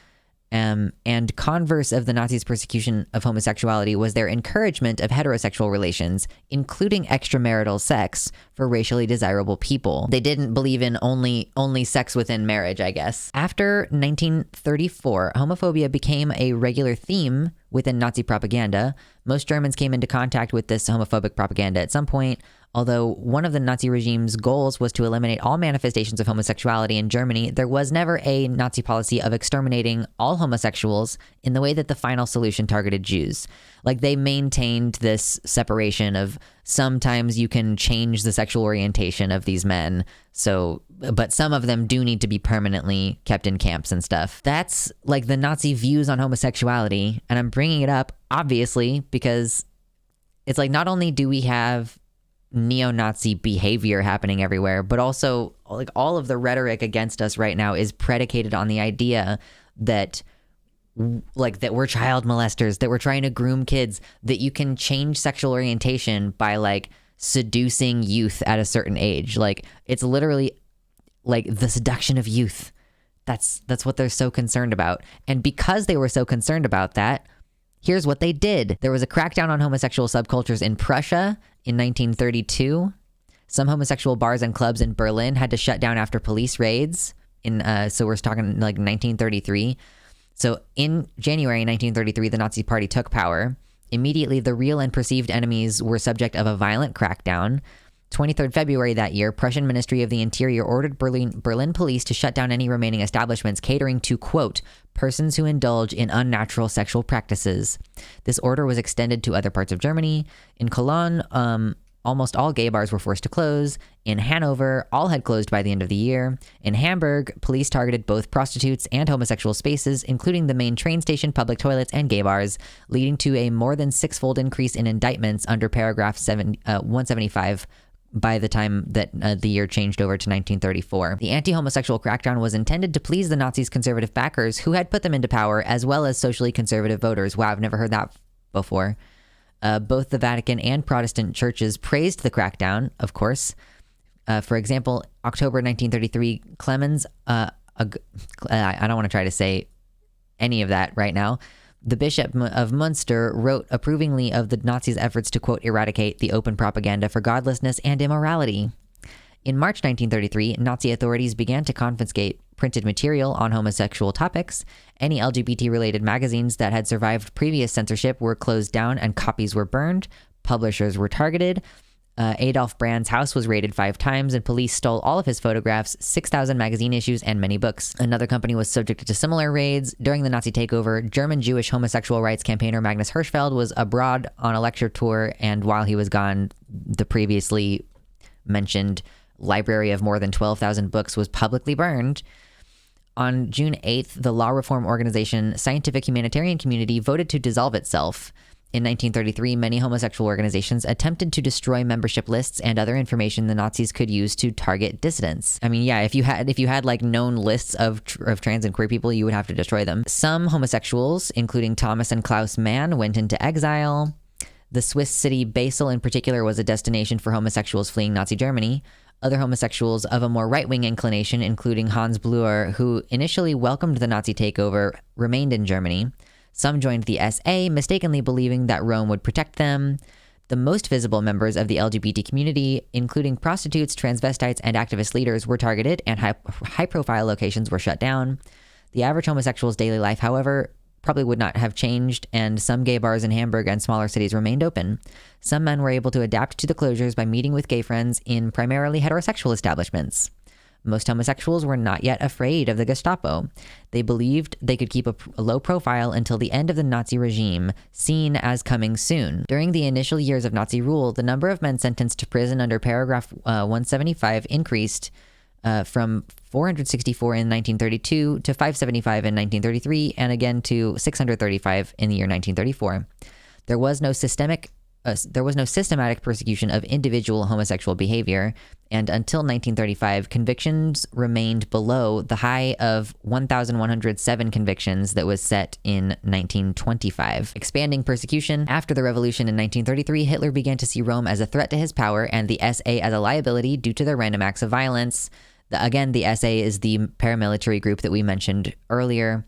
And converse of the Nazis' persecution of homosexuality was their encouragement of heterosexual relations, including extramarital sex, for racially desirable people. They didn't believe in only sex within marriage, I guess. After 1934, homophobia became a regular theme within Nazi propaganda. Most Germans came into contact with this homophobic propaganda at some point, although one of the Nazi regime's goals was to eliminate all manifestations of homosexuality in Germany. There was never a Nazi policy of exterminating all homosexuals in the way that the final solution targeted Jews. Like, they maintained this separation of sometimes you can change the sexual orientation of these men, but some of them do need to be permanently kept in camps and stuff. That's like the Nazi views on homosexuality, and I'm bringing it up obviously because it's like, not only do we have neo-Nazi behavior happening everywhere, but also like all of the rhetoric against us right now is predicated on the idea that we're child molesters, that we're trying to groom kids, that you can change sexual orientation by like seducing youth at a certain age. Like, it's literally like the seduction of youth. That's what they're so concerned about. And because they were so concerned about that, here's what they did. There was a crackdown on homosexual subcultures in Prussia in 1932. Some homosexual bars and clubs in Berlin had to shut down after police raids. So we're talking like 1933. So in January 1933, the Nazi Party took power. Immediately, the real and perceived enemies were subject of a violent crackdown. 23rd February that year, Prussian Ministry of the Interior ordered Berlin police to shut down any remaining establishments catering to, quote, persons who indulge in unnatural sexual practices. This order was extended to other parts of Germany. In Cologne, almost all gay bars were forced to close. In Hanover, all had closed by the end of the year. In Hamburg, police targeted both prostitutes and homosexual spaces, including the main train station, public toilets, and gay bars, leading to a more than six-fold increase in indictments under paragraph 175 by the time that the year changed over to 1934. The anti-homosexual crackdown was intended to please the Nazis' conservative backers who had put them into power, as well as socially conservative voters. Wow, I've never heard that before. Both the Vatican and Protestant churches praised the crackdown, of course. For example, October 1933, Clemens, I don't want to try to say any of that right now, the Bishop of Munster wrote approvingly of the Nazis' efforts to, quote, eradicate the open propaganda for godlessness and immorality. In March 1933, Nazi authorities began to confiscate printed material on homosexual topics. Any LGBT-related magazines that had survived previous censorship were closed down and copies were burned. Publishers were targeted. Adolf Brand's house was raided 5 times, and police stole all of his photographs, 6,000 magazine issues, and many books. Another company was subject to similar raids. During the Nazi takeover, German Jewish homosexual rights campaigner Magnus Hirschfeld was abroad on a lecture tour, and while he was gone, the previously mentioned library of more than 12,000 books was publicly burned. On June 8th, the law reform organization Scientific Humanitarian Community voted to dissolve itself. In 1933, many homosexual organizations attempted to destroy membership lists and other information the Nazis could use to target dissidents. I mean, yeah, if you had like known lists of trans and queer people, you would have to destroy them. Some homosexuals, including Thomas and Klaus Mann, went into exile. The Swiss city Basel in particular was a destination for homosexuals fleeing Nazi Germany. Other homosexuals of a more right-wing inclination, including Hans Bleuer, who initially welcomed the Nazi takeover, remained in Germany. Some joined the SA, mistakenly believing that Rome would protect them. The most visible members of the LGBT community, including prostitutes, transvestites, and activist leaders, were targeted, and high-profile locations were shut down. The average homosexual's daily life, however, probably would not have changed, and some gay bars in Hamburg and smaller cities remained open. Some men were able to adapt to the closures by meeting with gay friends in primarily heterosexual establishments. Most homosexuals were not yet afraid of the Gestapo. They believed they could keep a low profile until the end of the Nazi regime, seen as coming soon. During the initial years of Nazi rule, the number of men sentenced to prison under paragraph 175 increased from 464 in 1932 to 575 in 1933, and again to 635 in the year 1934. There was no systematic persecution of individual homosexual behavior, and until 1935, convictions remained below the high of 1,107 convictions that was set in 1925. Expanding persecution. After the revolution in 1933, Hitler began to see Rome as a threat to his power and the SA as a liability due to their random acts of violence. Again, the SA is the paramilitary group that we mentioned earlier.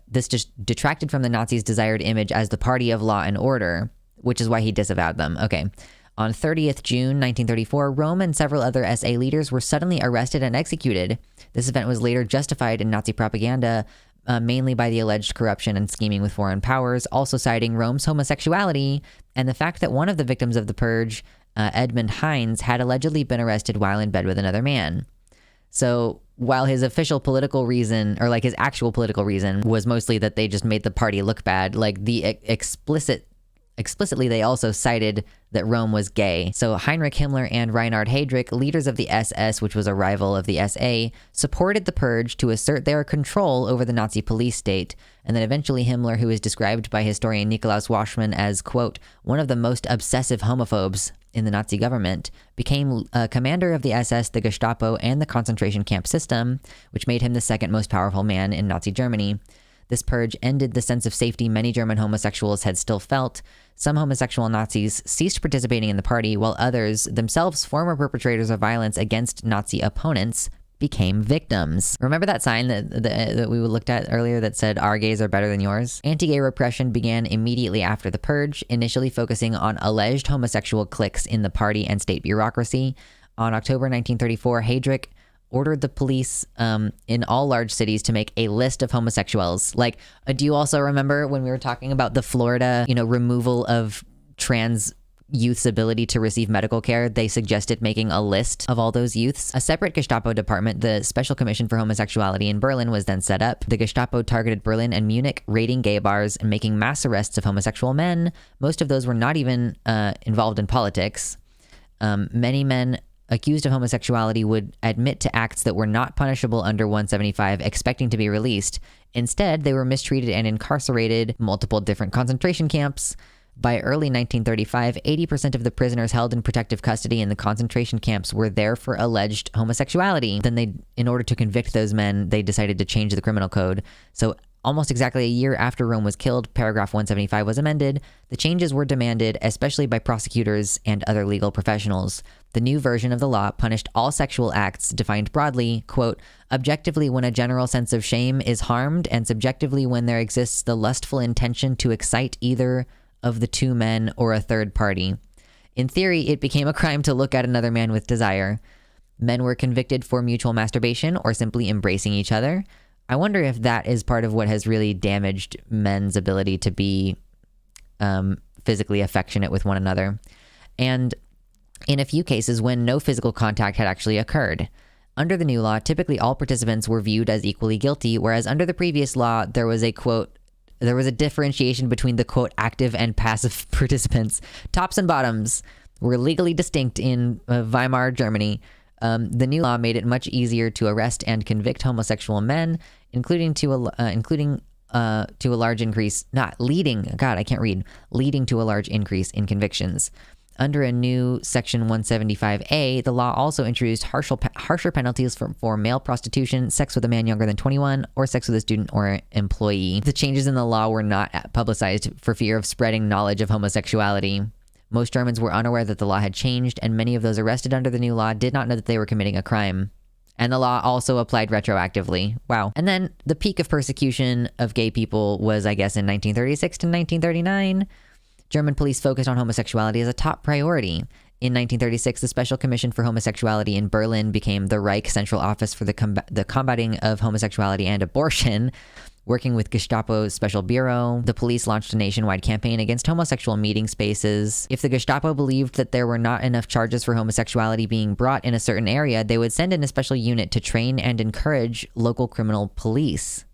This just detracted from the Nazis' desired image as the party of law and order, which is why he disavowed them. Okay. On 30th June 1934, Rome and several other SA leaders were suddenly arrested and executed. This event was later justified in Nazi propaganda, mainly by the alleged corruption and scheming with foreign powers, also citing Rome's homosexuality and the fact that one of the victims of the purge, Edmund Hines, had allegedly been arrested while in bed with another man. So while his official political reason, or like his actual political reason, was mostly that they just made the party look bad, like the explicitly they also cited that Rome was gay. So Heinrich Himmler and Reinhard Heydrich, leaders of the SS, which was a rival of the SA, supported the purge to assert their control over the Nazi police state. And then eventually Himmler, who is described by historian Nikolaus Waschmann as, quote, one of the most obsessive homophobes in the Nazi government, became commander of the SS, the Gestapo, and the concentration camp system, which made him the second most powerful man in Nazi Germany. This purge ended the sense of safety many German homosexuals had still felt. Some homosexual Nazis ceased participating in the party, while others, themselves former perpetrators of violence against Nazi opponents, became victims. Remember that sign that we looked at earlier that said, "Our gays are better than yours"? Anti-gay repression began immediately after the purge, initially focusing on alleged homosexual cliques in the party and state bureaucracy. On October 1934, Heydrich ordered the police in all large cities to make a list of homosexuals. Like, do you also remember when we were talking about the Florida, removal of trans youth's ability to receive medical care? They suggested making a list of all those youths. A separate Gestapo department, the Special Commission for Homosexuality in Berlin, was then set up. The Gestapo targeted Berlin and Munich, raiding gay bars and making mass arrests of homosexual men. Most of those were not even involved in politics. Many men accused of homosexuality would admit to acts that were not punishable under 175, expecting to be released. Instead, they were mistreated and incarcerated, multiple different concentration camps. By early 1935, 80% of the prisoners held in protective custody in the concentration camps were there for alleged homosexuality. Then in order to convict those men, they decided to change the criminal code. So almost exactly a year after Rome was killed, paragraph 175 was amended. The changes were demanded, especially by prosecutors and other legal professionals. The new version of the law punished all sexual acts defined broadly, quote, objectively when a general sense of shame is harmed, and subjectively when there exists the lustful intention to excite either of the two men or a third party. In theory, it became a crime to look at another man with desire. Men were convicted for mutual masturbation or simply embracing each other. I wonder if that is part of what has really damaged men's ability to be physically affectionate with one another. And in a few cases when no physical contact had actually occurred. Under the new law, typically all participants were viewed as equally guilty, whereas under the previous law, there was a differentiation between the, quote, active and passive participants. Tops and bottoms were legally distinct in Weimar Germany. The new law made it much easier to arrest and convict homosexual men, leading to a large increase in convictions. Under a new Section 175A, the law also introduced harsher penalties for male prostitution, sex with a man younger than 21, or sex with a student or employee. The changes in the law were not publicized for fear of spreading knowledge of homosexuality. Most Germans were unaware that the law had changed, and many of those arrested under the new law did not know that they were committing a crime. And the law also applied retroactively. Wow. And then the peak of persecution of gay people was, I guess, in 1936 to 1939. German police focused on homosexuality as a top priority. In 1936, the Special Commission for Homosexuality in Berlin became the Reich Central Office for the combating of homosexuality and abortion. Working with Gestapo's Special Bureau, the police launched a nationwide campaign against homosexual meeting spaces. If the Gestapo believed that there were not enough charges for homosexuality being brought in a certain area, they would send in a special unit to train and encourage local criminal police.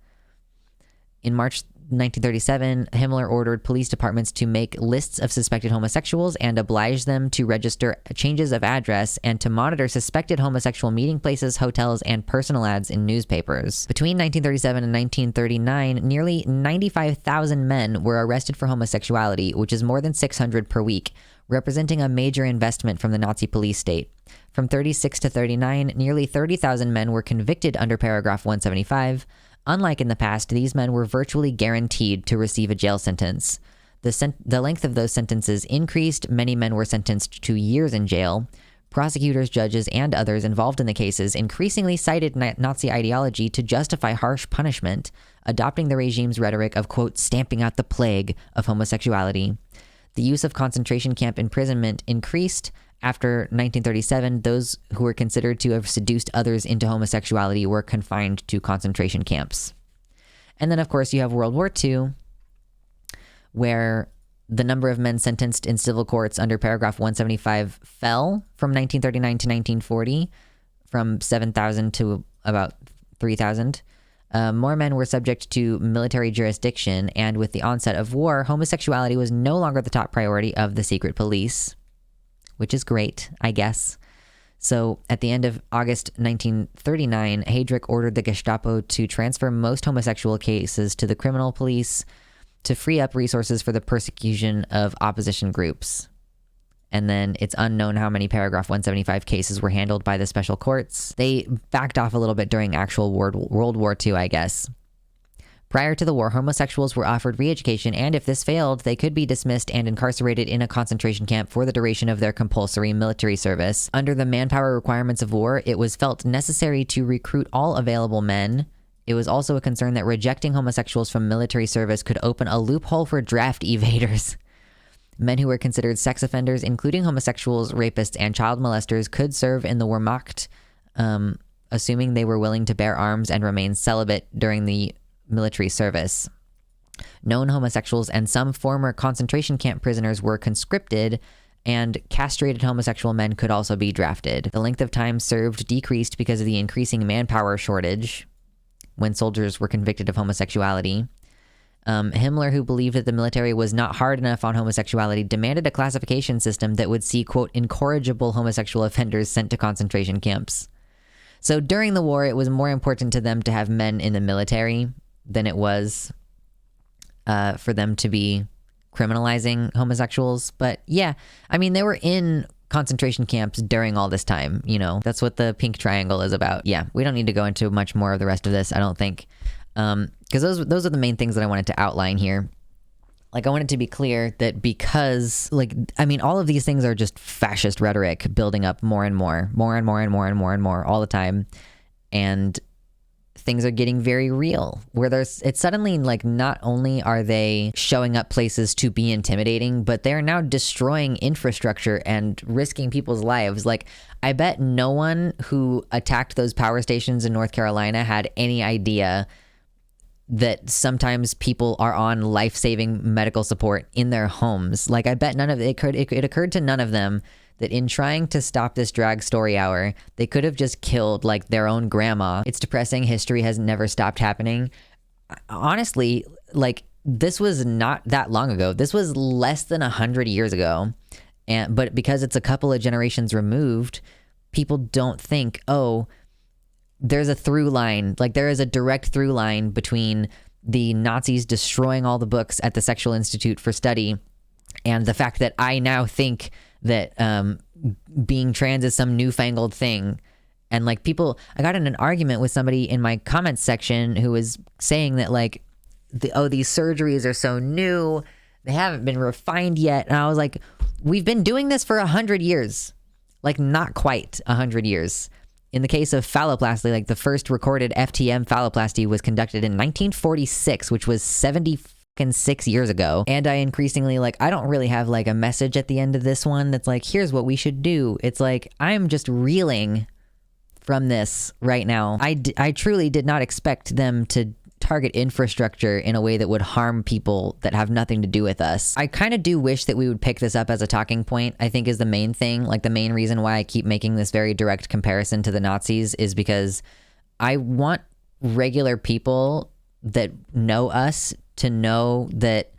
In March 1937, Himmler ordered police departments to make lists of suspected homosexuals and oblige them to register changes of address and to monitor suspected homosexual meeting places, hotels, and personal ads in newspapers. Between 1937 and 1939, nearly 95,000 men were arrested for homosexuality, which is more than 600 per week, representing a major investment from the Nazi police state. From 36 to 39, nearly 30,000 men were convicted under paragraph 175. Unlike in the past, these men were virtually guaranteed to receive a jail sentence. The length of those sentences increased. Many men were sentenced to years in jail. Prosecutors, judges, and others involved in the cases increasingly cited Nazi ideology to justify harsh punishment, adopting the regime's rhetoric of, quote, stamping out the plague of homosexuality. The use of concentration camp imprisonment increased. After 1937, those who were considered to have seduced others into homosexuality were confined to concentration camps. And then, of course, you have World War II, where the number of men sentenced in civil courts under paragraph 175 fell from 1939 to 1940, from 7,000 to about 3,000. More men were subject to military jurisdiction, and with the onset of war, homosexuality was no longer the top priority of the secret police, which is great, I guess. So at the end of August 1939, Heydrich ordered the Gestapo to transfer most homosexual cases to the criminal police to free up resources for the persecution of opposition groups. And then it's unknown how many paragraph 175 cases were handled by the special courts. They backed off a little bit during actual World War II, I guess. Prior to the war, homosexuals were offered re-education, and if this failed, they could be dismissed and incarcerated in a concentration camp for the duration of their compulsory military service. Under the manpower requirements of war, it was felt necessary to recruit all available men. It was also a concern that rejecting homosexuals from military service could open a loophole for draft evaders. Men who were considered sex offenders, including homosexuals, rapists, and child molesters, could serve in the Wehrmacht, assuming they were willing to bear arms and remain celibate during the military service. Known homosexuals and some former concentration camp prisoners were conscripted, and castrated homosexual men could also be drafted. The length of time served decreased because of the increasing manpower shortage when soldiers were convicted of homosexuality. Himmler, who believed that the military was not hard enough on homosexuality, demanded a classification system that would see, quote, incorrigible homosexual offenders sent to concentration camps. So during the war, it was more important to them to have men in the military than it was for them to be criminalizing homosexuals. But yeah, I mean, they were in concentration camps during all this time, you know. That's what the pink triangle is about. Yeah, we don't need to go into much more of the rest of this, I don't think. Because those are the main things that I wanted to outline here. Like, I wanted to be clear that because, like, I mean, all of these things are just fascist rhetoric building up more and more all the time. And things are getting very real, where it's suddenly like, not only are they showing up places to be intimidating, but they're now destroying infrastructure and risking people's lives. Like, I bet no one who attacked those power stations in North Carolina had any idea that sometimes people are on life-saving medical support in their homes. Like, I bet it occurred to none of them that in trying to stop this drag story hour, they could have just killed, like, their own grandma. It's depressing. History has never stopped happening. Honestly, like, this was not that long ago. This was less than 100 years ago. But because it's a couple of generations removed, people don't think, oh, there's a through line. Like, there is a direct through line between the Nazis destroying all the books at the Sexual Institute for Study and the fact that I now think that being trans is some newfangled thing. And, like, people, I got in an argument with somebody in my comments section who was saying that, like, these surgeries are so new, they haven't been refined yet. And I was like, we've been doing this for 100 years. Like, not quite 100 years. In the case of phalloplasty, like, the first recorded FTM phalloplasty was conducted in 1946, which was 76 years ago. And I increasingly, like, I don't really have, like, a message at the end of this one that's like, here's what we should do. It's like, I'm just reeling from this right now. I truly did not expect them to target infrastructure in a way that would harm people that have nothing to do with us. I kind of do wish that we would pick this up as a talking point, I think, is the main thing. Like, the main reason why I keep making this very direct comparison to the Nazis is because I want regular people that know us to know that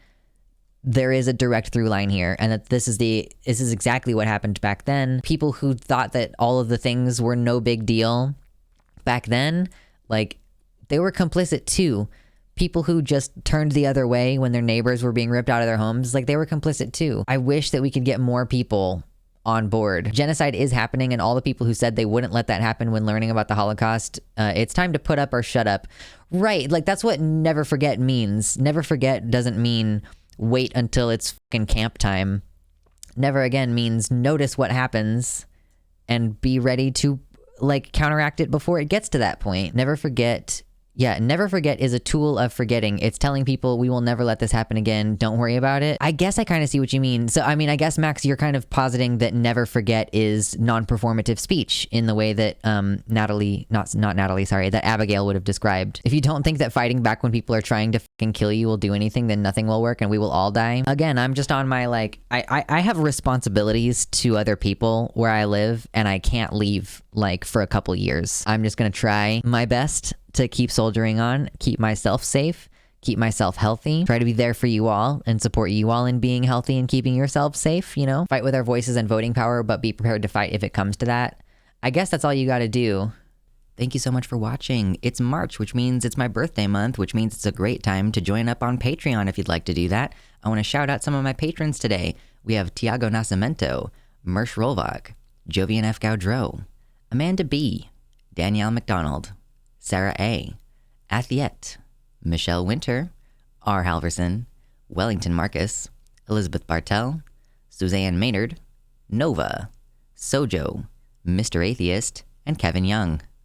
there is a direct through line here, and that this is exactly what happened back then. People who thought that all of the things were no big deal back then, like, they were complicit too. People who just turned the other way when their neighbors were being ripped out of their homes, like, they were complicit too. I wish that we could get more people on board. Genocide is happening, and all the people who said they wouldn't let that happen when learning about the Holocaust, it's time to put up or shut up. Right, like, that's what never forget means. Never forget doesn't mean wait until it's fucking camp time. Never again means notice what happens and be ready to like counteract it before it gets to that point. Never forget. Yeah, never forget is a tool of forgetting. It's telling people we will never let this happen again. Don't worry about it. I guess I kind of see what you mean. So, I mean, I guess, Max, you're kind of positing that never forget is non-performative speech in the way that that Abigail would have described. If you don't think that fighting back when people are trying to fucking kill you will do anything, then nothing will work and we will all die. Again, I'm just on my, like, I have responsibilities to other people where I live and I can't leave, like, for a couple years. I'm just going to try my best to keep soldiering on, keep myself safe, keep myself healthy, try to be there for you all and support you all in being healthy and keeping yourself safe, you know? Fight with our voices and voting power, but be prepared to fight if it comes to that. I guess that's all you got to do. Thank you so much for watching. It's March, which means it's my birthday month, which means it's a great time to join up on Patreon if you'd like to do that. I want to shout out some of my patrons today. We have Tiago Nascimento, Mersh Rolvak, Jovian F. Gaudreau, Amanda B., Danielle McDonald, Sarah A., Athiette, Michelle Winter, R. Halverson, Wellington Marcus, Elizabeth Bartell, Suzanne Maynard, Nova, Sojo, Mr. Atheist, and Kevin Young.